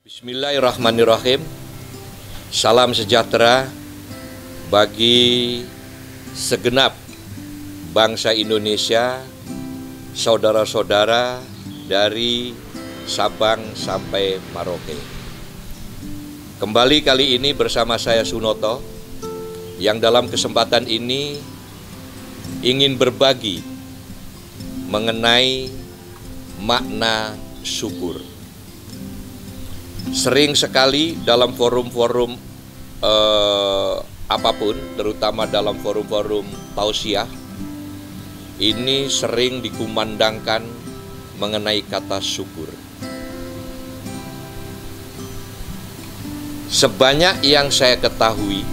Bismillahirrahmanirrahim. Salam sejahtera bagi segenap bangsa Indonesia, saudara-saudara dari Sabang sampai Merauke. Kembali kali ini bersama saya Sunoto, yang dalam kesempatan ini ingin berbagi mengenai makna syukur. Sering sekali dalam forum-forum apapun, terutama dalam forum-forum tausiah, ini sering dikumandangkan mengenai kata syukur. Sebanyak yang saya ketahui,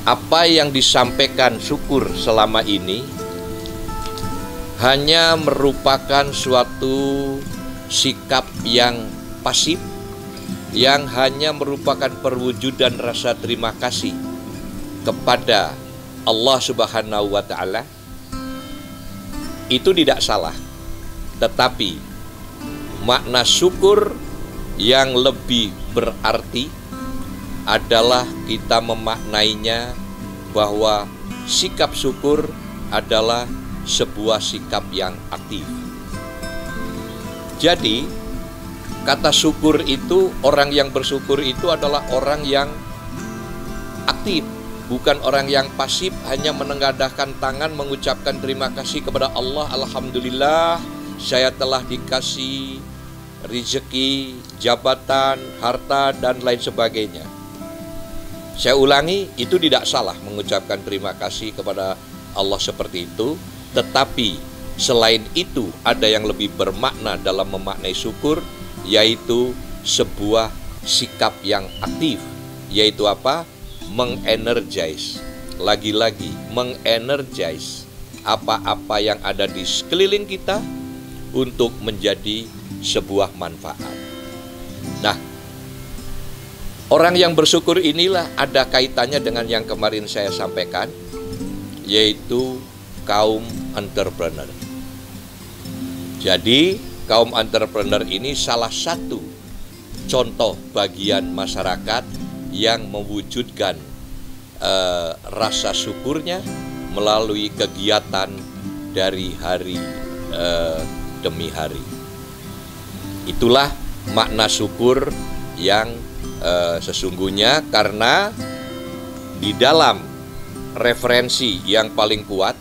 apa yang disampaikan syukur selama ini hanya merupakan suatu sikap yang pasif, yang hanya merupakan perwujudan rasa terima kasih kepada Allah Subhanahu wa Ta'ala. Itu tidak salah, tetapi makna syukur yang lebih berarti adalah kita memaknainya bahwa sikap syukur adalah sebuah sikap yang aktif. Jadi kata syukur itu, orang yang bersyukur itu adalah orang yang aktif, bukan orang yang pasif, hanya menengadahkan tangan mengucapkan terima kasih kepada Allah. Alhamdulillah, saya telah dikasih rezeki, jabatan, harta, dan lain sebagainya. Saya ulangi, itu tidak salah mengucapkan terima kasih kepada Allah seperti itu, tetapi selain itu ada yang lebih bermakna dalam memaknai syukur, yaitu sebuah sikap yang aktif, yaitu apa? Mengenergize, lagi-lagi mengenergize apa-apa yang ada di sekeliling kita untuk menjadi sebuah manfaat. Nah, orang yang bersyukur inilah ada kaitannya dengan yang kemarin saya sampaikan, yaitu kaum entrepreneur. Jadi kaum entrepreneur ini salah satu contoh bagian masyarakat yang mewujudkan rasa syukurnya melalui kegiatan dari hari demi hari. Itulah makna syukur yang sesungguhnya, karena di dalam referensi yang paling kuat,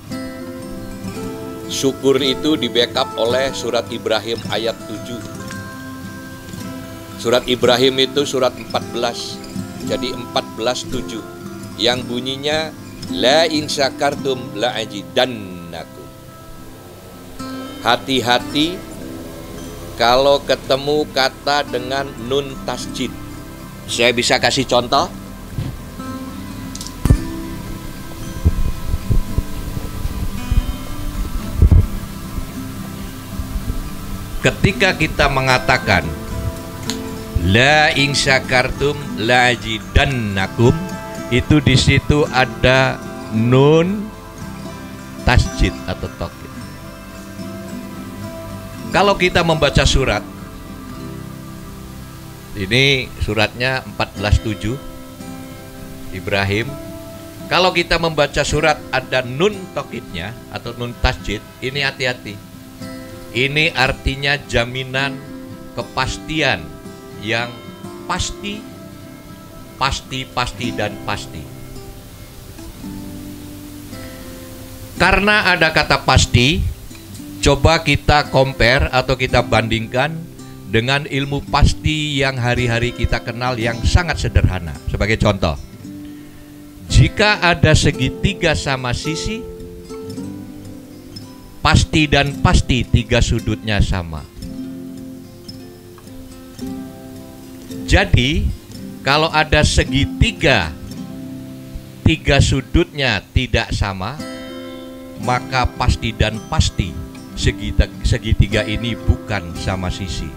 syukur itu di-backup oleh surat Ibrahim ayat 7. Surat Ibrahim itu surat 14. Jadi 14:7 yang bunyinya la in syakartum la azidannakum. Hati-hati kalau ketemu kata dengan nun tasjid. Saya bisa kasih contoh. Ketika kita mengatakan la in syakartum la azidannakum, itu di situ ada nun tasjid atau taukid. Kalau kita membaca surat ini, suratnya 14:7 Ibrahim. Kalau kita membaca surat ada nun taukidnya atau nun tasjid, ini hati-hati. Ini artinya jaminan kepastian yang pasti, dan pasti. Karena ada kata pasti, coba kita compare atau kita bandingkan dengan ilmu pasti yang hari-hari kita kenal yang sangat sederhana. Sebagai contoh, jika ada segitiga sama sisi, pasti dan pasti tiga sudutnya sama. Jadi kalau ada segitiga, tiga sudutnya tidak sama, maka pasti dan pasti segitiga ini bukan sama sisi.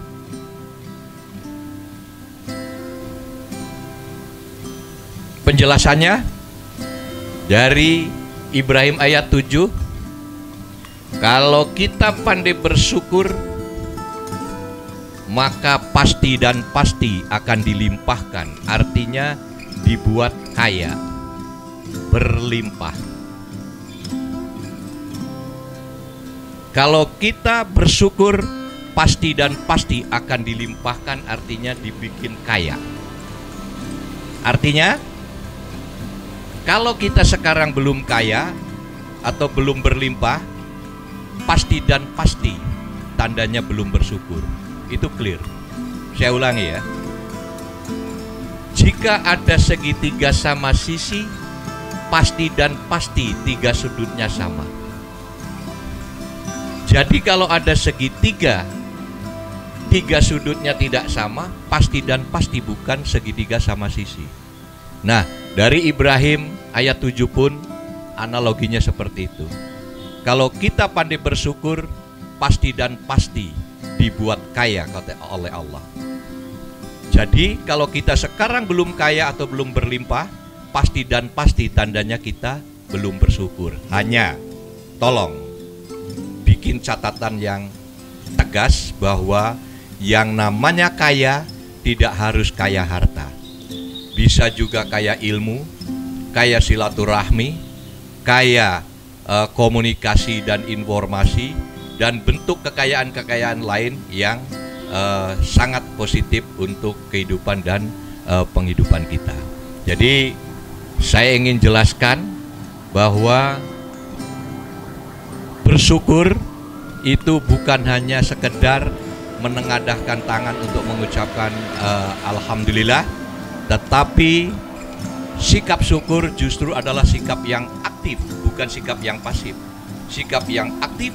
Penjelasannya dari Ibrahim ayat 7. Kalau kita pandai bersyukur, maka pasti dan pasti akan dilimpahkan. Artinya dibuat kaya, berlimpah. Kalau kita bersyukur, pasti dan pasti akan dilimpahkan, artinya dibikin kaya. Artinya, kalau kita sekarang belum kaya atau belum berlimpah, pasti dan pasti tandanya belum bersyukur. Itu clear. Saya ulangi ya. Jika ada segitiga sama sisi, pasti dan pasti tiga sudutnya sama. Jadi kalau ada segitiga, tiga sudutnya tidak sama, pasti dan pasti bukan segitiga sama sisi. Nah, dari Ibrahim ayat 7 pun analoginya seperti itu. Kalau kita pandai bersyukur, pasti dan pasti dibuat kaya oleh Allah. Jadi kalau kita sekarang belum kaya atau belum berlimpah, pasti dan pasti tandanya kita belum bersyukur. Hanya tolong bikin catatan yang tegas bahwa yang namanya kaya tidak harus kaya harta. Bisa juga kaya ilmu, kaya silaturahmi, kaya komunikasi dan informasi, dan bentuk kekayaan-kekayaan lain yang sangat positif untuk kehidupan dan penghidupan kita. Jadi saya ingin jelaskan bahwa bersyukur itu bukan hanya sekedar menengadahkan tangan untuk mengucapkan alhamdulillah, tetapi sikap syukur justru adalah sikap yang aktif, bukan sikap yang pasif. Sikap yang aktif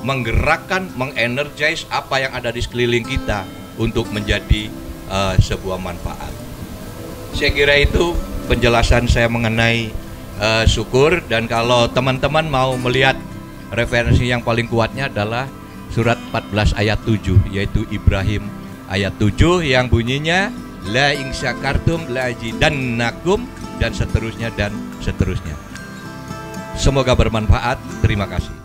menggerakkan, mengenergize apa yang ada di sekeliling kita untuk menjadi sebuah manfaat. Saya kira itu penjelasan saya mengenai syukur. Dan kalau teman-teman mau melihat referensi yang paling kuatnya adalah surat 14 ayat 7, yaitu Ibrahim ayat 7 yang bunyinya la in syakartum la azidannakum, dan seterusnya dan seterusnya. Semoga bermanfaat. Terima kasih.